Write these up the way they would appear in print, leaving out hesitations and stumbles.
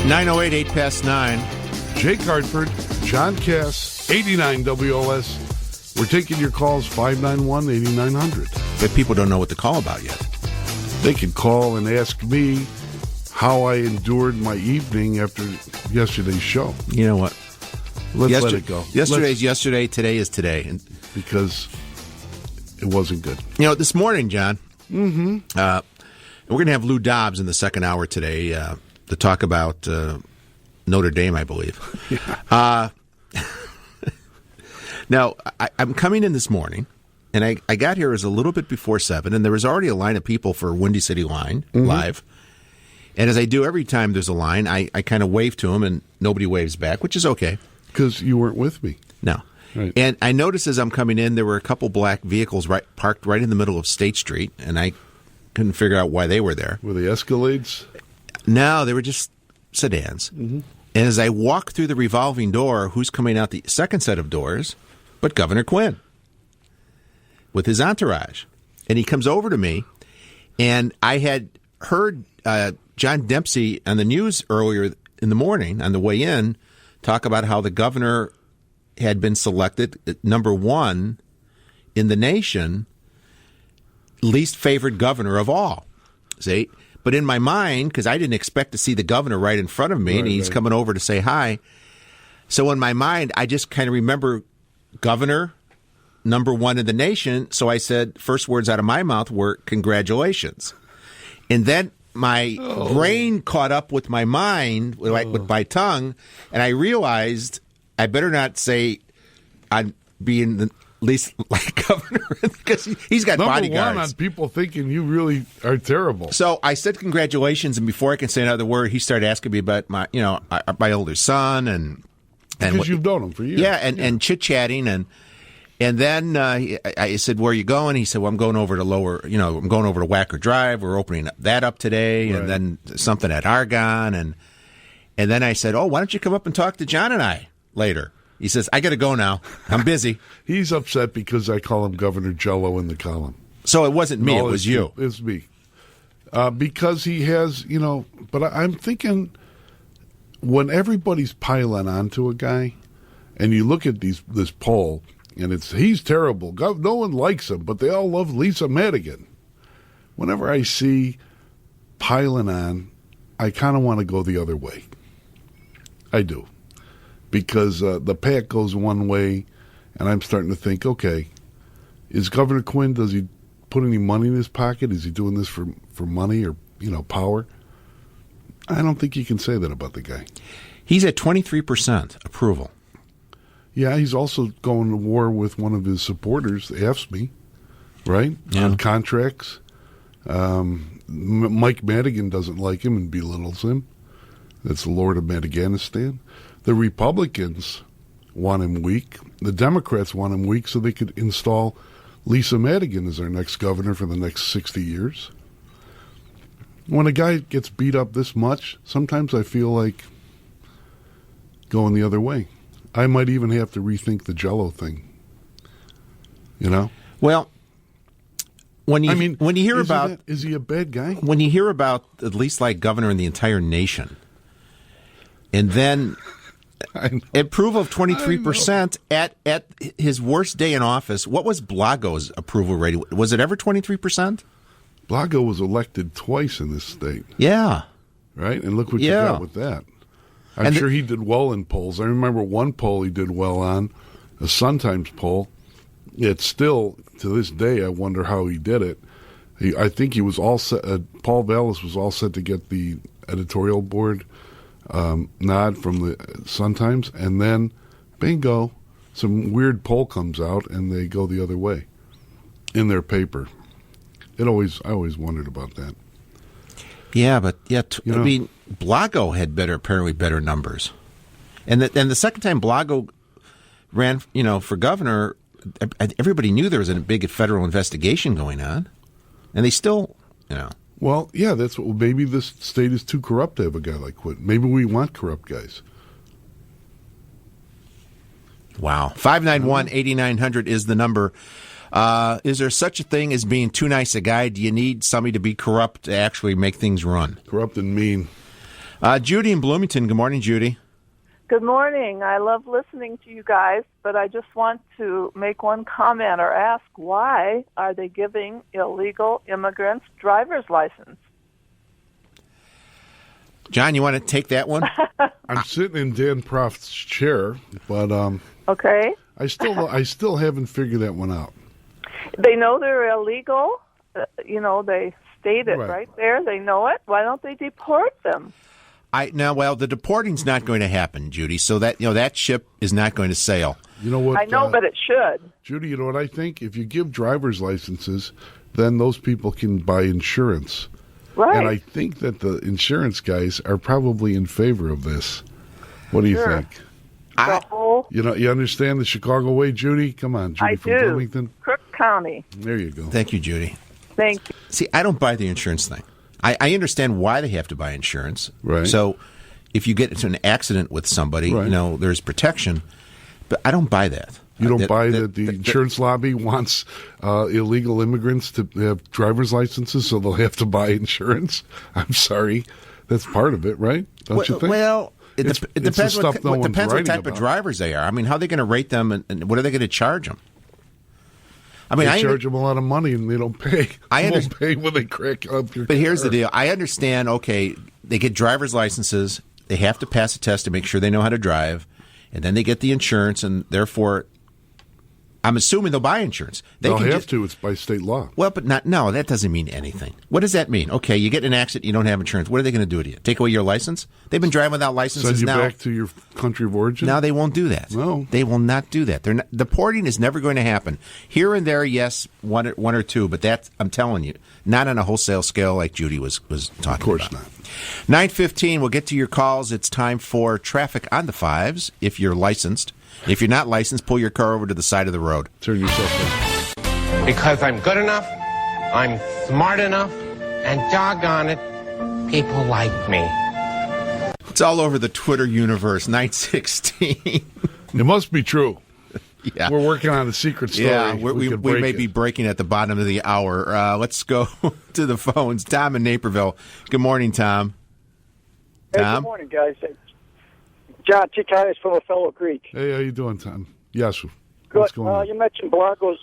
9:08, 8 past 9. Jake Hartford, John Cass, 89 WOS. We're taking your calls, 591-8900. But people don't know what to call about yet. They can call and ask me how I endured my evening after yesterday's show. You know what? Let's let it go. Yesterday's yesterday, today is today. And because it wasn't good. you know, this morning, John, we're going to have Lou Dobbs in the second hour today to talk about Notre Dame, I believe. Yeah. Now, I'm coming in this morning, and I got here as a little bit before 7, and there was already a line of people for Windy City Line live. And as I do every time there's a line, I kind of wave to them, and nobody waves back, which is okay. Because you weren't with me. No. Right. And I noticed as I'm coming in, there were a couple black vehicles parked right in the middle of State Street, and I couldn't figure out why they were there. Were they Escalades? No, they were just sedans. And as I walk through the revolving door, who's coming out the second set of doors but Governor Quinn with his entourage? And he comes over to me, and I had heard John Dempsey on the news earlier in the morning on the way in talk about how the governor had been selected number one in the nation, least favored governor of all. See? But in my mind, because I didn't expect to see the governor right in front of me, and he's coming over to say hi. So in my mind, I just kind of remember governor, number one in the nation. So I said, first words out of my mouth were, congratulations. And then my brain caught up with my mind, with my tongue, and I realized I better not say I'm being the least like governor because he's got Number bodyguards. Number one on people thinking you really are terrible. So I said congratulations, and before I can say another word, he started asking me about my older son and because you've known him for years. Yeah, and chit chatting and then I said, "Where are you going?" He said, "Well, I'm going over to I'm going over to Wacker Drive. We're opening that up today, and then something at Argonne, and then I said, "Oh, why don't you come up and talk to John and I later?" He says, "I got to go now. I'm busy." He's upset because I call him Governor Jello in the column. So it wasn't me; it was you. It's me. Because he has, But I'm thinking when everybody's piling onto a guy, and you look at this poll. And he's terrible. No one likes him, but they all love Lisa Madigan. Whenever I see piling on, I kind of want to go the other way. I do. Because the pack goes one way, and I'm starting to think, okay, is Governor Quinn, does he put any money in his pocket? Is he doing this for money or, power? I don't think you can say that about the guy. He's at 23% approval. Yeah, he's also going to war with one of his supporters, AFSCME, right? Yeah. On contracts. Mike Madigan doesn't like him and belittles him. That's the Lord of Madiganistan. The Republicans want him weak. The Democrats want him weak so they could install Lisa Madigan as our next governor for the next 60 years. When a guy gets beat up this much, sometimes I feel like going the other way. I might even have to rethink the Jello thing. Well, when you hear about is he a bad guy? When you hear about the least like governor in the entire nation, and then approval of 23% at his worst day in office, what was Blago's approval rating? Was it ever 23%? Blago was elected twice in this state. Yeah, right. And look what you got with that. I'm sure he did well in polls. I remember one poll he did well on, a Sun-Times poll. Yet still, to this day, I wonder how he did it. I think he was all set. Paul Vallis was all set to get the editorial board nod from the Sun-Times, and then, bingo, some weird poll comes out, and they go the other way in their paper. I always wondered about that. Yeah, but Blago had apparently better numbers, and the second time Blago ran, for governor, everybody knew there was a big federal investigation going on, and they still, Well, yeah, that's what. Maybe this state is too corrupt to have a guy like Quinn. Maybe we want corrupt guys. Wow, 591-8900 is the number. Is there such a thing as being too nice a guy? Do you need somebody to be corrupt to actually make things run? Corrupt and mean. Judy in Bloomington. Good morning, Judy. Good morning. I love listening to you guys, but I just want to make one comment or ask, why are they giving illegal immigrants driver's license? John, you want to take that one? I'm sitting in Dan Proft's chair, but Okay. I still haven't figured that one out. They know they're illegal. They state it right there. They know it. Why don't they deport them? The deporting's not going to happen, Judy. So that ship is not going to sail. You know what? I know, but it should. Judy, you know what I think? If you give driver's licenses, then those people can buy insurance. Right. And I think that the insurance guys are probably in favor of this. What do you think? You understand the Chicago way, Judy? Come on, Judy from Bloomington. Crook County. There you go. Thank you, Judy. Thank you. See, I don't buy the insurance thing. I understand why they have to buy insurance. Right. So if you get into an accident with somebody, there's protection. But I don't buy that. You don't buy that the insurance lobby wants illegal immigrants to have driver's licenses, so they'll have to buy insurance? I'm sorry. That's part of it, right? Don't you think? Well, it depends what type about. of drivers they are. I mean, how are they going to rate them, and what are they going to charge them? I mean, they charge them a lot of money, and they don't pay. They won't pay when they crack up your car. But here's the deal. I understand, okay, they get driver's licenses. They have to pass a test to make sure they know how to drive. And then they get the insurance, and therefore, I'm assuming they'll buy insurance. They'll have to. It's by state law. Well, but no, that doesn't mean anything. What does that mean? Okay, you get in an accident, you don't have insurance. What are they going to do to you? Take away your license? They've been driving without licenses now. Send you back to your country of origin? Now they won't do that. No. They will not do that. Deporting is never going to happen. Here and there, yes, one or two, but that, I'm telling you, not on a wholesale scale like Judy was talking about. Of course not. 9:15, we'll get to your calls. It's time for Traffic on the Fives, if you're licensed. If you're not licensed, pull your car over to the side of the road. Turn yourself in. Because I'm good enough, I'm smart enough, and doggone it, people like me. It's all over the Twitter universe, 9:16. It must be true. Yeah. We're working on a secret story. Yeah, we may be breaking at the bottom of the hour. Let's go to the phones. Tom in Naperville. Good morning, Tom. Hey, good morning, guys. John Tikaitis from a fellow Greek. Hey, how you doing, Tom? Yes. Good. What's going on? You mentioned Blago's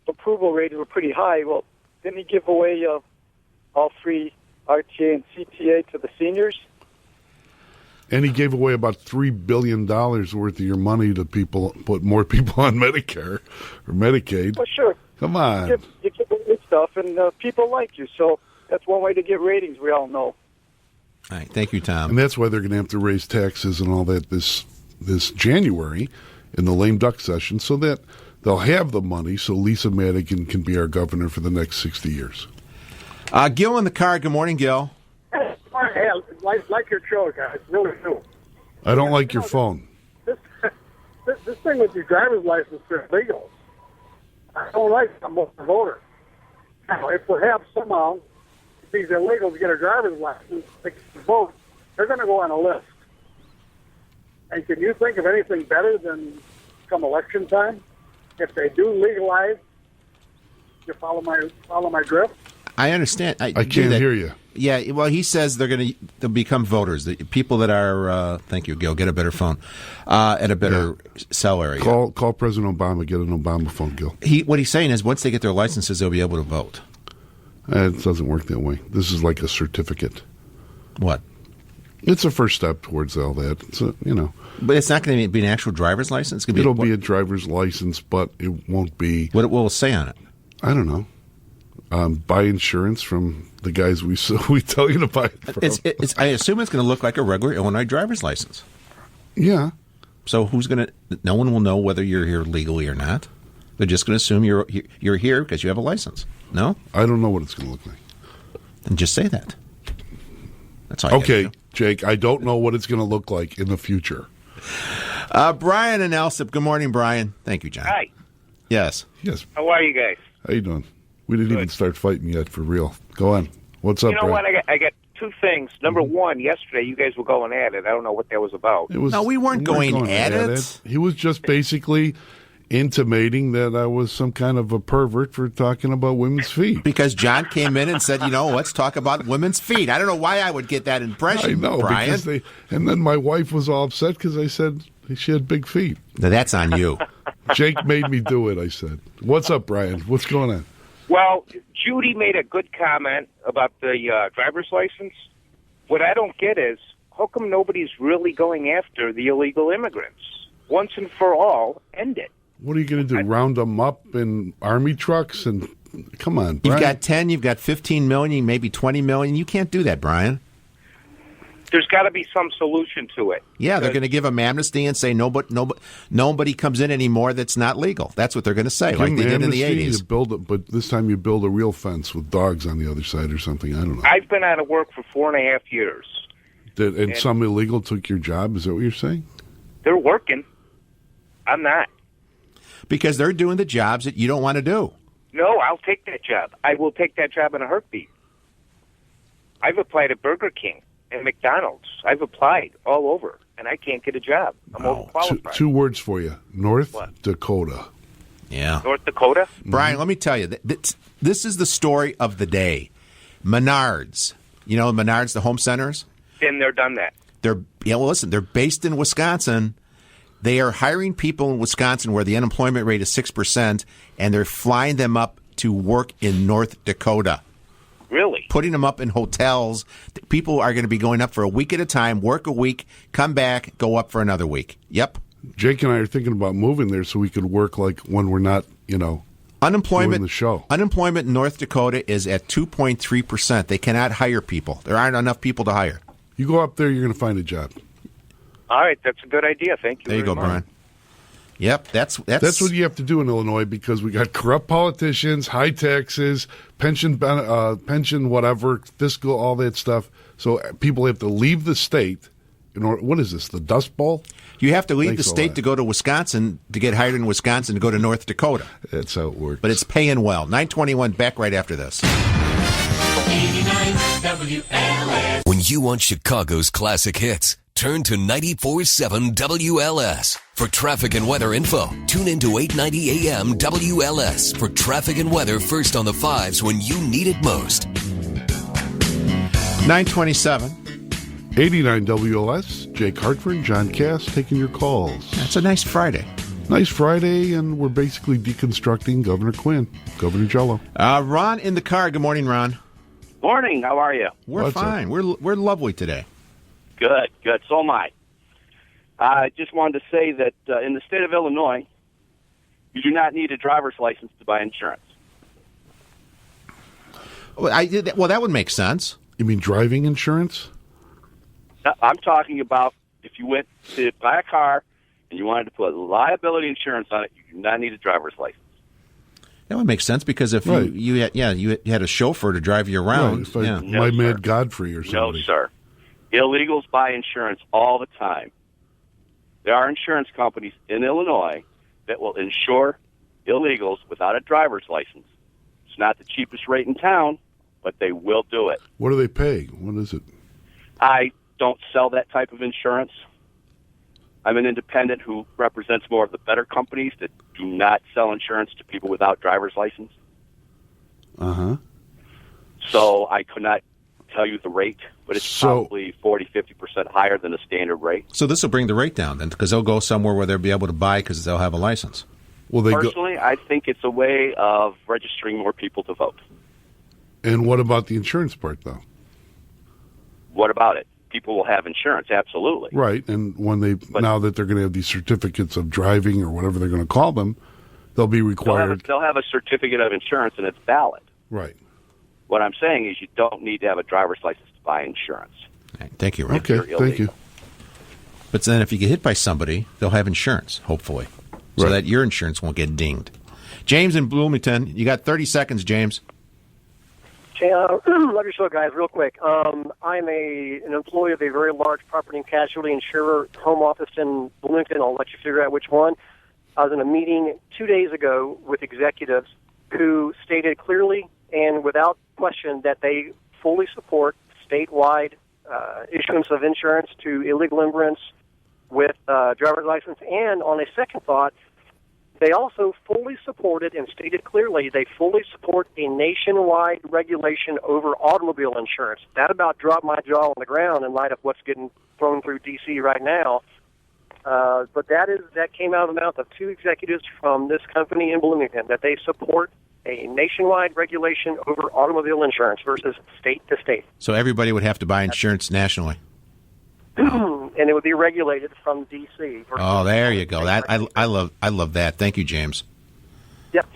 approval ratings were pretty high. Well, didn't he give away all three RTA and CTA to the seniors? And he gave away about $3 billion worth of your money to people, put more people on Medicare or Medicaid. Well, sure. Come on. You give away stuff, and people like you. So that's one way to get ratings, we all know. All right. Thank you, Tom. And that's why they're going to have to raise taxes and all that this January in the lame duck session, so that they'll have the money so Lisa Madigan can be our governor for the next 60 years. Gil in the car. Good morning, Gil. Hey, like your show, guys. Really do. I don't like your phone. This thing with your driver's license is illegal. I don't like it. I'm a voter. Now, if perhaps somehow it's illegal to get a driver's license to vote, they're going to go on a list. And can you think of anything better than come election time? If they do legalize, you follow my drift? I understand. I can't hear you. Yeah, well, he says they'll become voters. The people that are, thank you, Gil, get a better phone, at a better cell area. Call President Obama, get an Obama phone, Gil. What he's saying is once they get their licenses, they'll be able to vote. It doesn't work that way. This is like a certificate. What? It's a first step towards all that. It's But it's not going to be an actual driver's license? It'll be a driver's license, but it won't be... What will it say on it? I don't know. Buy insurance from the guys we tell you to buy it from. I assume it's going to look like a regular Illinois driver's license. Yeah. So no one will know whether you're here legally or not. They're just going to assume you're here because you have a license. No? I don't know what it's going to look like. Then just say that. That's all. Okay, Jake, I don't know what it's going to look like in the future. Brian and Elsip. Good morning, Brian. Thank you, John. Hi. Yes. How are you guys? How you doing? We didn't even start fighting yet, for real. Go on. What's up, You know Brian? what? I got two things. Number one, yesterday you guys were going at it. I don't know what that was about. No, we weren't going at it. He was just basically intimating that I was some kind of a pervert for talking about women's feet. Because John came in and said, let's talk about women's feet. I don't know why I would get that impression, I know, Brian. and then my wife was all upset because I said she had big feet. Now, that's on you. Jake made me do it, I said. What's up, Brian? What's going on? Well, Judy made a good comment about the driver's license. What I don't get is, how come nobody's really going after the illegal immigrants? Once and for all, end it. What are you going to do, round them up in army trucks? And come on, Brian. You've got 10, you've got 15 million, maybe 20 million. You can't do that, Brian. There's got to be some solution to it. Yeah, they're going to give them amnesty and say nobody comes in anymore that's not legal. That's what they're going to say, like they did in the 80s. But this time you build a real fence with dogs on the other side or something. I don't know. I've been out of work for 4.5 years. And some illegal took your job? Is that what you're saying? They're working. I'm not. Because they're doing the jobs that you don't want to do. No, I'll take that job. I will take that job in a heartbeat. I've applied at Burger King and McDonald's. I've applied all over, and I can't get a job. I'm overqualified. Two words for you. North Dakota. Yeah. North Dakota? Brian, let me tell you, this is the story of the day. Menards. You know Menards, the home centers? Been there, done that. They're based in Wisconsin. They are hiring people in Wisconsin where the unemployment rate is 6%, and they're flying them up to work in North Dakota. Really? Putting them up in hotels. People are going to be going up for a week at a time, work a week, come back, go up for another week. Yep. Jake and I are thinking about moving there so we could work like when we're not, unemployment, doing the show. Unemployment in North Dakota is at 2.3%. They cannot hire people. There aren't enough people to hire. You go up there, you're going to find a job. All right, that's a good idea. Thank you. There you go, much. Brian. Yep, that's what you have to do in Illinois because we got corrupt politicians, high taxes, pension, whatever, fiscal, all that stuff. So people have to leave the state. What is this? The Dust Bowl? You have to leave the state to go to Wisconsin to get hired in Wisconsin to go to North Dakota. That's how it works. But it's paying well. 921 back right after this. 89 WLS. When you want Chicago's classic hits, turn to 94.7 WLS. For traffic and weather info, tune in to 890 AM WLS for traffic and weather first on the fives when you need it most. 927. 89 WLS, Jake Hartford, John Cass taking your calls. That's a nice Friday. Nice Friday, and we're basically deconstructing Governor Quinn, Governor Jello. Ron in the car. Good morning, Ron. Morning. How are you? We're fine. We're lovely today. Good. So am I. I just wanted to say that in the state of Illinois, you do not need a driver's license to buy insurance. Well, that would make sense. You mean driving insurance? I'm talking about if you went to buy a car and you wanted to put liability insurance on it, you do not need a driver's license. That would make sense because if you had a chauffeur to drive you around. Right, my Mad Godfrey or something. No, sir. Illegals buy insurance all the time. There are insurance companies in Illinois that will insure illegals without a driver's license. It's not the cheapest rate in town, but they will do it. What do they pay? What is it? I don't sell that type of insurance. I'm an independent who represents more of the better companies that do not sell insurance to people without driver's license. Uh-huh. So I could not tell you the rate, but it's probably 40-50% higher than the standard rate. So this will bring the rate down then, because they'll go somewhere where they'll be able to buy because they'll have a license. Personally, I think it's a way of registering more people to vote. And what about the insurance part, though? What about it? People will have insurance, absolutely. Right, and now that they're going to have these certificates of driving or whatever they're going to call them, they'll be required. They'll have a certificate of insurance, and it's valid. Right. What I'm saying is you don't need to have a driver's license to buy insurance. Right, thank you, Ron. Okay, thank you. But then if you get hit by somebody, they'll have insurance, hopefully, so that your insurance won't get dinged. James in Bloomington, you got 30 seconds, James. Love your show, guys. Real quick. I'm an employee of a very large property and casualty insurer home office in Bloomington. I'll let you figure out which one. I was in a meeting 2 days ago with executives who stated clearly and without question that they fully support statewide issuance of insurance to illegal immigrants with driver's license. And on a second thought, They also fully supported and stated clearly they fully support a nationwide regulation over automobile insurance. That about dropped my jaw on the ground in light of what's getting thrown through D.C. right now. But that came out of the mouth of two executives from this company in Bloomington, that they support a nationwide regulation over automobile insurance versus state to state. So everybody would have to buy insurance nationally. And it would be regulated from D.C. Oh, there you go. That I love that. Thank you, James. Yep.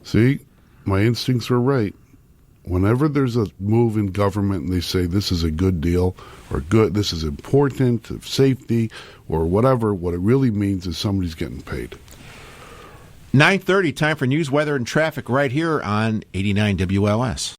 See, my instincts were right. Whenever there's a move in government and they say this is a good deal or this is important, safety or whatever, what it really means is somebody's getting paid. 9:30, time for news, weather, and traffic right here on 89 WLS.